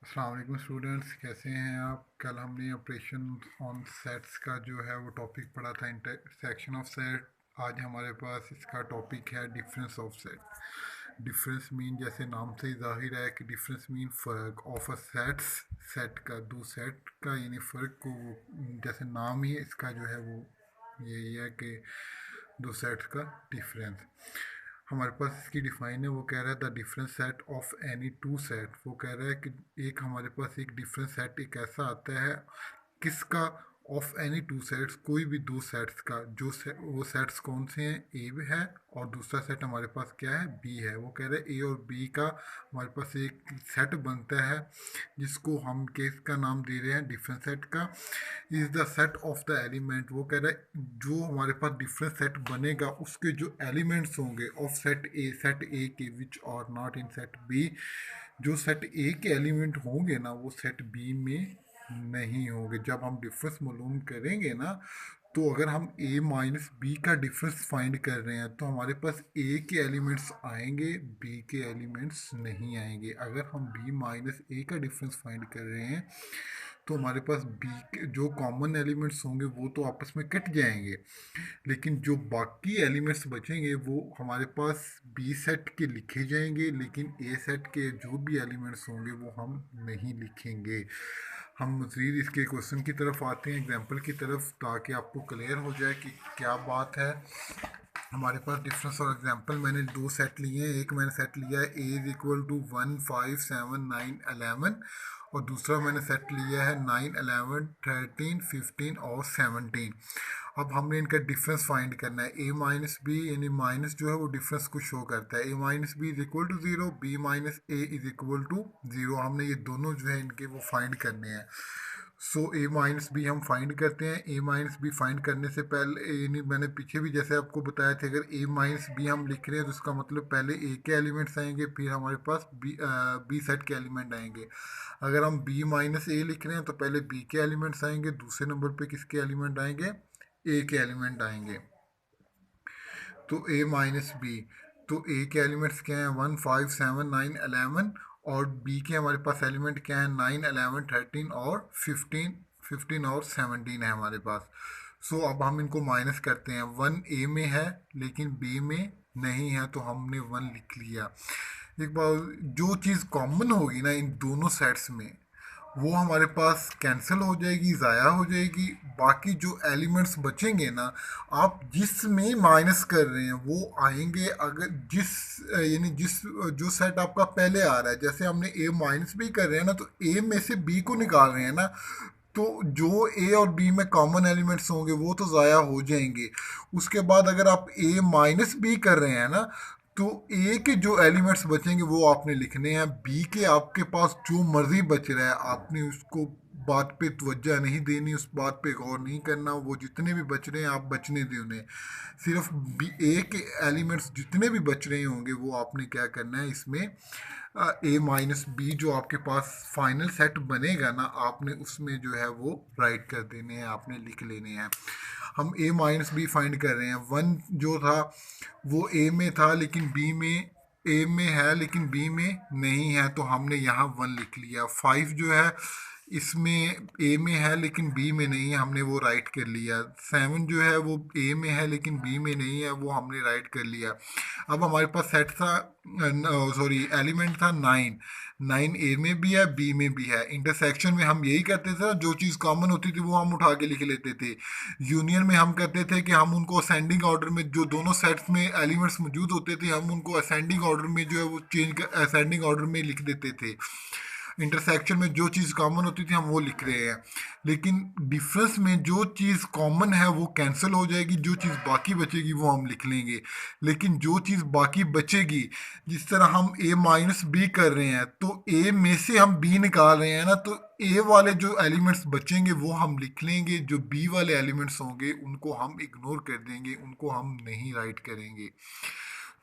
अस्सलाम वालेकुम स्टूडेंट्स, कैसे हैं आप। कल हमने ऑपरेशन ऑन सेट्स का जो है वो टॉपिक पढ़ा था, इंटरसेक्शन ऑफ सेट। आज हमारे पास इसका टॉपिक है difference of set. Difference mean जैसे नाम से ही जाहिर है कि डिफरेंस मीन फ़र्क ऑफ अ सेट्स, सेट का दो सेट का यानी फ़र्क को जैसे नाम ही इसका जो है वो यही है कि दो सेट्स का डिफरेंस। हमारे पास इसकी डिफाइन है, वो कह रहा है the difference set of any two set. वो कह रहा है कि एक हमारे पास एक डिफरेंस सेट एक ऐसा आता है किसका, ऑफ एनी टू सेट्स, कोई भी दो सेट्स का, वो सेट्स कौन से हैं, ए है और दूसरा सेट हमारे पास क्या है, बी है। वो कह रहे हैं ए और बी का हमारे पास एक सेट बनता है जिसको हम केस का नाम दे रहे हैं डिफरेंस सेट का। Is the set of the element. वो कह रहा है जो हमारे पास डिफरेंस सेट बनेगा उसके जो एलिमेंट्स होंगे ऑफ सेट ए के which are not in set B. जो सेट ए के एलिमेंट होंगे ना वो सेट बी में नहीं होंगे। जब हम डिफरेंस मालूम करेंगे ना, तो अगर हम a माइनस बी का डिफरेंस फाइंड कर रहे हैं तो हमारे पास a के एलिमेंट्स आएंगे, b के एलिमेंट्स नहीं आएंगे। अगर हम b माइनस a का डिफरेंस फाइंड कर रहे हैं तो हमारे पास b के जो कॉमन एलिमेंट्स होंगे वो तो आपस में कट जाएंगे, लेकिन जो बाकी एलिमेंट्स बचेंगे वो हमारे पास बी सेट के लिखे जाएंगे, लेकिन ए सेट के जो भी एलिमेंट्स होंगे वो हम नहीं लिखेंगे। हम मज़ीद इसके क्वेश्चन की तरफ आते हैं, एग्जाम्पल की तरफ, ताकि आपको क्लियर हो जाए कि क्या बात है। हमारे पास डिफरेंस और एग्जांपल मैंने दो सेट लिए हैं। एक मैंने सेट लिया है ए इज इक्वल टू 1, 5, 7, 9, 11, और दूसरा मैंने सेट लिया है 9, 11, 13, 15 और 17। अब हमने इनका डिफरेंस फाइंड करना है। ए माइनस बी यानी माइनस जो है वो डिफरेंस को शो करता है। A minus B is equal to zero, B minus A is equal to zero. हमने ये दोनों जो है इनके वो फाइंड करने हैं। सो ए माइनस बी हम फाइंड करते हैं। ए माइनस बी फाइंड करने से पहले यानी मैंने पीछे भी जैसे आपको बताया था, अगर ए माइनस बी हम लिख रहे हैं तो इसका मतलब पहले ए के एलिमेंट्स आएंगे, फिर हमारे पास बी सेट के एलिमेंट आएंगे। अगर हम बी माइनस ए लिख रहे हैं तो पहले बी के एलिमेंट्स आएंगे, दूसरे नंबर पे किसके एलिमेंट आएंगे, ए के एलिमेंट आएंगे। तो ए माइनस बी, तो ए के एलिमेंट्स क्या हैं, 1, 5, 7, 9, 11, और बी के हमारे पास एलिमेंट क्या है, 9, 11, 13 और 15, 15 और 17 है हमारे पास। सो अब हम इनको माइनस करते हैं। 1 ए में है लेकिन बी में नहीं है, तो हमने 1 लिख लिया। एक बार जो चीज़ कॉमन होगी ना इन दोनों सेट्स में वो हमारे पास कैंसिल हो जाएगी, ज़ाया हो जाएगी। बाकी जो एलिमेंट्स बचेंगे ना, आप जिस में माइनस कर रहे हैं वो आएंगे। अगर यानी जिस जो सेट आपका पहले आ रहा है, जैसे हमने ए माइनस बी कर रहे हैं ना, तो ए में से बी को निकाल रहे हैं ना, तो जो ए और बी में कॉमन एलिमेंट्स होंगे वो तो ज़ाया हो जाएंगे। उसके बाद अगर आप ए माइनस बी कर रहे हैं ना, तो ए के जो एलिमेंट्स बचेंगे वो आपने लिखने हैं। बी के आपके पास जो मर्जी बच रहा है आपने उसको बात पे तवज्जो नहीं देनी, उस बात पे गौर नहीं करना। वो जितने भी बच रहे हैं आप बचने दें उन्हें। सिर्फ बी ए के एलिमेंट्स जितने भी बच रहे होंगे वो आपने क्या करना है इसमें, ए माइनस बी जो आपके पास फाइनल सेट बनेगा ना, आपने उसमें जो है वो राइट कर देने हैं, आपने लिख लेने हैं। हम ए माइनस बी फाइंड कर रहे हैं। 1 जो था वो ए में था लेकिन बी में, ए में है लेकिन बी में नहीं है, तो हमने यहाँ 1 लिख लिया। 5 जो है इसमें ए में है लेकिन बी में नहीं है, हमने वो राइट कर लिया। 7 जो है वो ए में है लेकिन बी में नहीं है, वो हमने राइट कर लिया। अब हमारे पास सेट था, सॉरी एलिमेंट था 9। 9 ए में भी है बी में भी है। इंटरसेक्शन में हम यही करते थे, जो चीज़ कॉमन होती थी वो हम उठा के लिख लेते थे। यूनियन में हम करते थे कि हम उनको असेंडिंग ऑर्डर में, जो दोनों सेट्स में एलिमेंट्स मौजूद होते थे, हम उनको असेंडिंग ऑर्डर में जो है वो चेंज कर असेंडिंग ऑर्डर में लिख देते थे। इंटरसेक्शन में जो चीज़ कॉमन होती थी हम वो लिख रहे हैं, लेकिन डिफरेंस में जो चीज़ कॉमन है वो कैंसिल हो जाएगी, जो चीज़ बाकी बचेगी वो हम लिख लेंगे। लेकिन जो चीज़ बाकी बचेगी, जिस तरह हम ए माइनस बी कर रहे हैं तो ए में से हम बी निकाल रहे हैं ना, तो ए वाले जो एलिमेंट्स बचेंगे वो हम लिख लेंगे, जो बी वाले एलिमेंट्स होंगे उनको हम इग्नोर कर देंगे, उनको हम नहीं राइट करेंगे।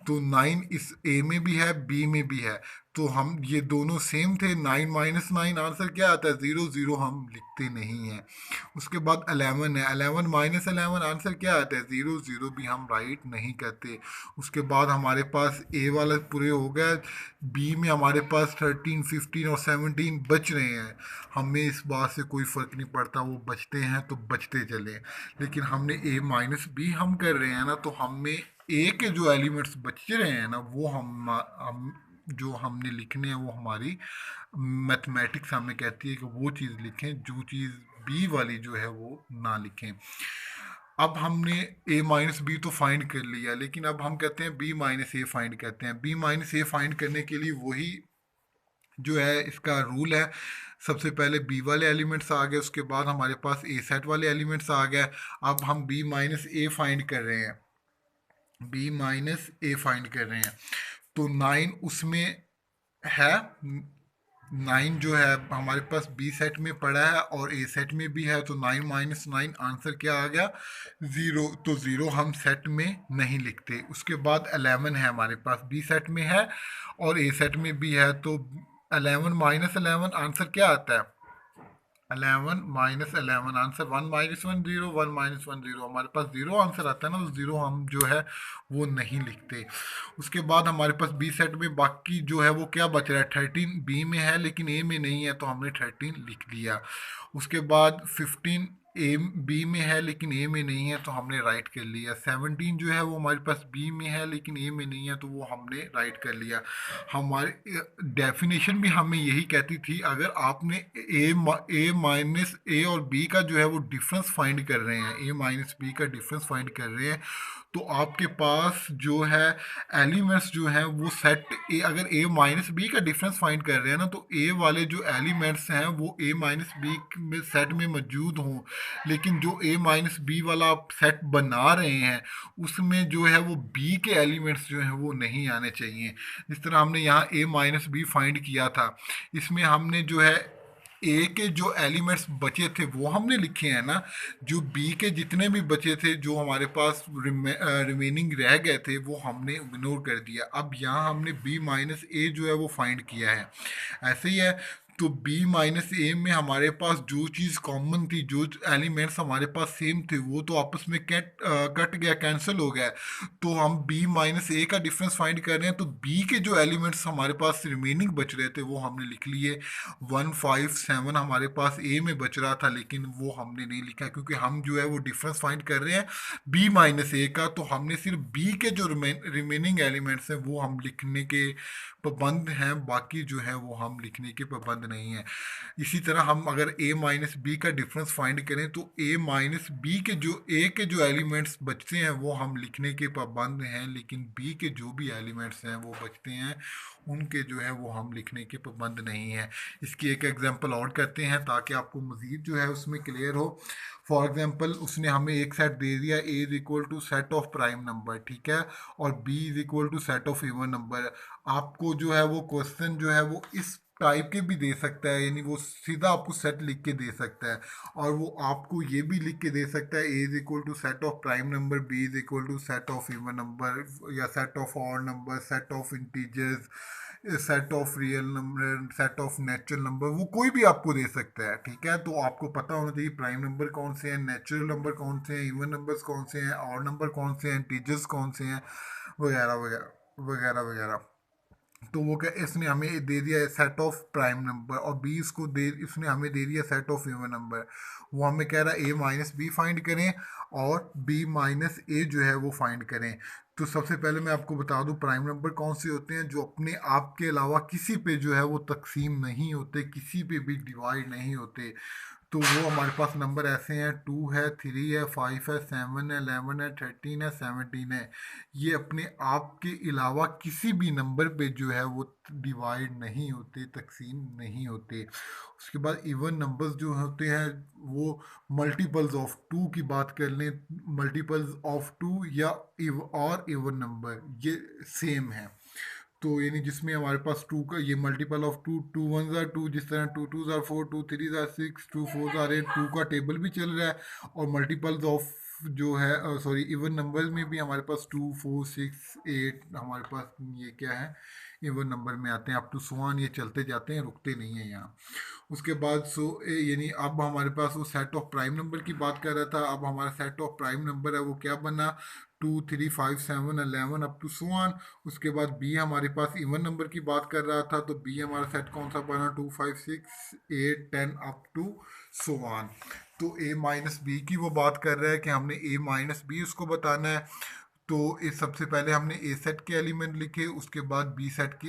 तो 9 इस ए में भी है बी में भी है। तो हम ये दोनों सेम थे, 9 - 9 आंसर क्या आता है 0, 0 हम लिखते नहीं हैं। उसके बाद 11 है, 11 - 11 आंसर क्या आता है 0, 0 भी हम राइट नहीं करते। उसके बाद हमारे पास ए वाला पूरे हो गया। बी में हमारे पास 13, 15 और 17 बच रहे हैं। हमें इस बात से कोई फ़र्क नहीं पड़ता, वो बचते हैं तो बचते चले, लेकिन हमने A - B हम कर रहे हैं ना, तो हमें ए के जो एलिमेंट्स बच रहे हैं ना वो हम जो हमने लिखने हैं वो हमारी मैथमेटिक्स हमें कहती है कि वो चीज़ लिखें, जो चीज़ बी वाली जो है वो ना लिखें। अब हमने A - B तो फाइंड कर लिया, लेकिन अब हम कहते हैं B - A फाइंड करते हैं। B - A फाइंड करने के लिए वही जो है इसका रूल है। सबसे पहले बी वाले एलिमेंट्स आ गए, उसके बाद हमारे पास ए सेट वाले एलिमेंट्स आ गए। अब हम B - A फाइंड कर रहे हैं, B - A फाइंड कर रहे हैं। तो 9 उसमें है, 9 जो है हमारे पास बी सेट में पड़ा है और ए सेट में भी है, तो 9 - 9 आंसर क्या आ गया 0। तो 0 हम सेट में नहीं लिखते। उसके बाद 11 है हमारे पास, बी सेट में है और ए सेट में भी है, तो 11 - 11 आंसर क्या आता है 11 - 11 आंसर 1 - 1 0, 1 - 1 0, हमारे पास 0 आंसर आता है ना, तो 0 हम जो है वो नहीं लिखते। उसके बाद हमारे पास बी सेट में बाकी जो है वो क्या बच रहा है 13 बी में है लेकिन ए में नहीं है, तो हमने 13 लिख दिया। उसके बाद 15 ए बी में है लेकिन ए में नहीं है, तो हमने राइट कर लिया। 17 जो है वो हमारे पास बी में है लेकिन ए में नहीं है, तो वो हमने राइट कर लिया। हमारे डेफिनेशन भी हमें यही कहती थी, अगर आपने ए और बी का जो है वो डिफरेंस फाइंड कर रहे हैं, A - B का डिफरेंस फाइंड कर रहे हैं, तो आपके पास जो है एलिमेंट्स जो हैं वो सेट ए, अगर A - B का डिफरेंस फाइंड कर रहे हैं ना, तो ए वाले जो एलिमेंट्स हैं वो A - B में सेट में मौजूद हों, लेकिन जो A - B वाला आप सेट बना रहे हैं उसमें जो है वो बी के एलिमेंट्स जो हैं वो नहीं आने चाहिए। जिस तरह हमने यहाँ A - B फाइंड किया था, इसमें हमने जो है ए के जो एलिमेंट्स बचे थे वो हमने लिखे हैं ना, जो बी के जितने भी बचे थे जो हमारे पास रिमेनिंग रह गए थे वो हमने इग्नोर कर दिया। अब यहाँ हमने B - A जो है वो फाइंड किया है, ऐसे ही है। तो B - A में हमारे पास जो चीज़ कॉमन थी, जो एलिमेंट्स हमारे पास सेम थे, वो तो आपस में कट गया, कैंसिल हो गया। तो हम B - A का डिफरेंस फाइंड कर रहे हैं, तो B के जो एलिमेंट्स हमारे पास रिमेनिंग बच रहे थे वो हमने लिख लिए। 1 5 7 हमारे पास A में बच रहा था लेकिन वो हमने नहीं लिखा, क्योंकि हम जो है वो डिफरेंस फाइंड कर रहे हैं B - A का, तो हमने सिर्फ B के जो रिमेनिंग एलिमेंट्स हैं वो हम लिखने के पाबंद हैं, बाकी जो है वो हम लिखने के पाबंद नहीं हैं। इसी तरह हम अगर A - B का डिफरेंस फाइंड करें, तो A - B के जो A के जो एलिमेंट्स बचते हैं वो हम लिखने के पाबंद हैं, लेकिन B के जो भी एलिमेंट्स हैं वो बचते हैं, उनके जो है वो हम लिखने के पाबंद नहीं हैं। इसकी एक एग्जांपल और करते हैं ताकि आपको मज़ीद जो है उसमें क्लियर हो। फॉर एग्जांपल उसने हमें एक सेट दे दिया, A = set of prime number, ठीक है, और B = set of even number. आपको जो है वो क्वेश्चन जो है वो इस टाइप के भी दे सकता है, यानी वो सीधा आपको सेट लिख के दे सकता है, और वो आपको ये भी लिख के दे सकता है A = set of prime number, B = set of even number, या set of odd number, set of integers, set of real number, set of natural number, वो कोई भी आपको दे सकता है, ठीक है। तो आपको पता होना चाहिए प्राइम नंबर कौन से हैं, नेचुरल नंबर कौन से हैं, इवन नंबर्स कौन से हैं, ऑड नंबर कौन से हैं, इंटीजर्स कौन से हैं, वगैरह वगैरह वगैरह वगैरह। तो वो क्या, इसने हमें दे दिया है सेट ऑफ प्राइम नंबर, और बी इसको दे, इसने हमें दे दिया सेट ऑफ इवन नंबर। वो हमें कह रहा है A - B फाइंड करें और B - A जो है वो फाइंड करें। तो सबसे पहले मैं आपको बता दूं प्राइम नंबर कौन से होते हैं, जो अपने आप के अलावा किसी पे जो है वो तकसीम नहीं होते, किसी पे भी डिवाइड नहीं होते। तो वो हमारे पास नंबर ऐसे हैं, 2 है, 3 है, 5 है, 7 है, 11 है, 13 है, 17 है। ये अपने आप के अलावा किसी भी नंबर पे जो है वो डिवाइड नहीं होते, तकसीम नहीं होते। उसके बाद इवन नंबर्स जो होते हैं वो मल्टीपल्स ऑफ 2 की बात कर लें, मल्टीपल्स ऑफ 2 या और इवन नंबर ये सेम है। तो यानी जिसमें हमारे पास टू का ये multiple of to, 2 1s are 2, जिस तरह 2 2s are 4, 2 3s are 6, 2 4s are 8, 2 का टेबल भी चल रहा है। और मल्टीपल्स ऑफ जो है सॉरी इवन नंबर्स में भी हमारे पास 2 4 6 8 हमारे पास ये क्या है इवन नंबर में आते हैं, अप टू सो ऑन, ये चलते जाते हैं, रुकते नहीं हैं यहाँ। उसके बाद यानी अब हमारे पास वो सेट ऑफ प्राइम नंबर की बात कर रहा था। अब हमारा सेट ऑफ प्राइम नंबर है वो क्या बना, 2 3 5 7 11 अप टू सो ऑन। उसके बाद बी हमारे पास इवन नंबर की बात कर रहा था, तो बी हमारा सेट कौन सा बना, 2 5 6 8 10 अप टू सो ऑन। तो ए माइनस बी की वो बात कर रहा है कि हमने ए माइनस बी उसको बताना है। तो इस सबसे पहले हमने ए सेट के एलिमेंट लिखे, उसके बाद बी सेट के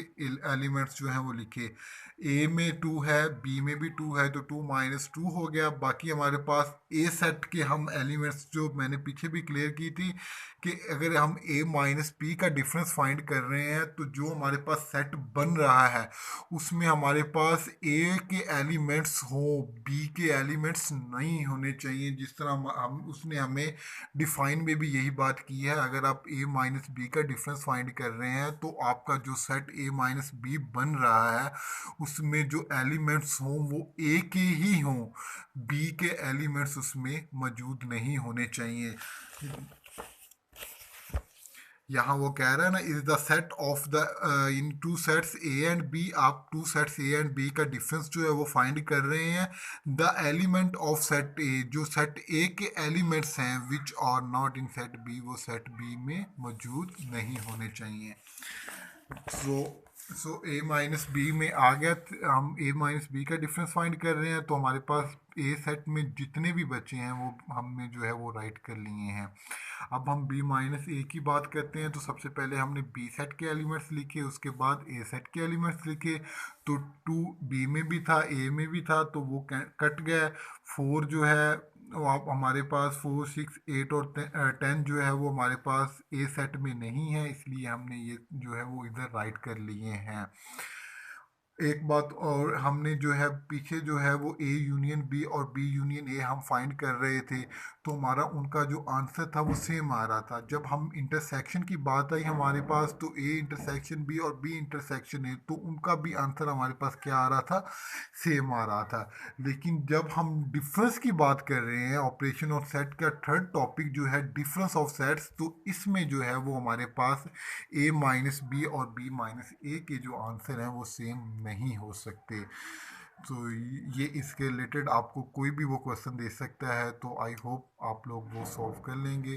एलिमेंट्स जो हैं वो लिखे। ए में 2 है, बी में भी 2 है, तो 2 - 2 हो गया। बाकी हमारे पास ए सेट के हम एलिमेंट्स जो मैंने पीछे भी क्लियर की थी कि अगर हम ए माइनस बी का डिफरेंस फाइंड कर रहे हैं तो जो हमारे पास सेट बन रहा है उसमें हमारे पास ए के एलिमेंट्स हो, बी के एलिमेंट्स नहीं होने चाहिए। जिस तरह हम उसने हमें डिफाइन में भी यही बात की है, अगर आप ए माइनस बी का डिफरेंस फाइंड कर रहे हैं तो आपका जो सेट ए माइनस बी बन रहा है उसमें जो एलिमेंट्स हों वो ए के ही हों, बी के एलिमेंट्स उसमें मौजूद नहीं होने चाहिए। यहाँ वो कह रहा है ना, is the set of the in two sets A and B. आप two sets A and B का डिफरेंस जो है वो फाइंड कर रहे हैं। The element of set A, जो सेट ए के एलिमेंट्स हैं which are not in set B, वो सेट बी में मौजूद नहीं होने चाहिए। सो ए माइनस बी में आ गया। हम ए माइनस बी का डिफरेंस फाइंड कर रहे हैं, तो हमारे पास ए सेट में जितने भी बचे हैं वो हमने जो है वो राइट कर लिए हैं। अब हम बी माइनस ए की बात करते हैं, तो सबसे पहले हमने बी सेट के एलिमेंट्स लिखे, उसके बाद ए सेट के एलिमेंट्स लिखे। तो 2 बी में भी था, ए में भी था, तो वो कट गया। 4 जो है वो आप हमारे पास 4 6 8 और 10 जो है वो हमारे पास ए सेट में नहीं है, इसलिए हमने ये जो है वो इधर राइट कर लिए हैं। एक बात और, हमने जो है पीछे जो है वो ए यूनियन बी और बी यूनियन ए हम फाइंड कर रहे थे, तो हमारा उनका जो आंसर था वो सेम आ रहा था। जब हम इंटरसेक्शन की बात आई हमारे पास, तो ए इंटरसेक्शन बी और बी इंटरसेक्शन ए, तो उनका भी आंसर हमारे पास क्या आ रहा था, सेम आ रहा था। लेकिन जब हम डिफरेंस की बात कर रहे हैं, ऑपरेशन ऑफ सेट का थर्ड टॉपिक जो है डिफरेंस ऑफ सेट्स, तो इसमें जो है वो हमारे पास ए माइनस बी और बी माइनस ए के जो आंसर हैं वो सेम नहीं हो सकते। तो ये इसके रिलेटेड आपको कोई भी वो क्वेश्चन दे सकता है, तो आई होप आप लोग वो सॉल्व कर लेंगे।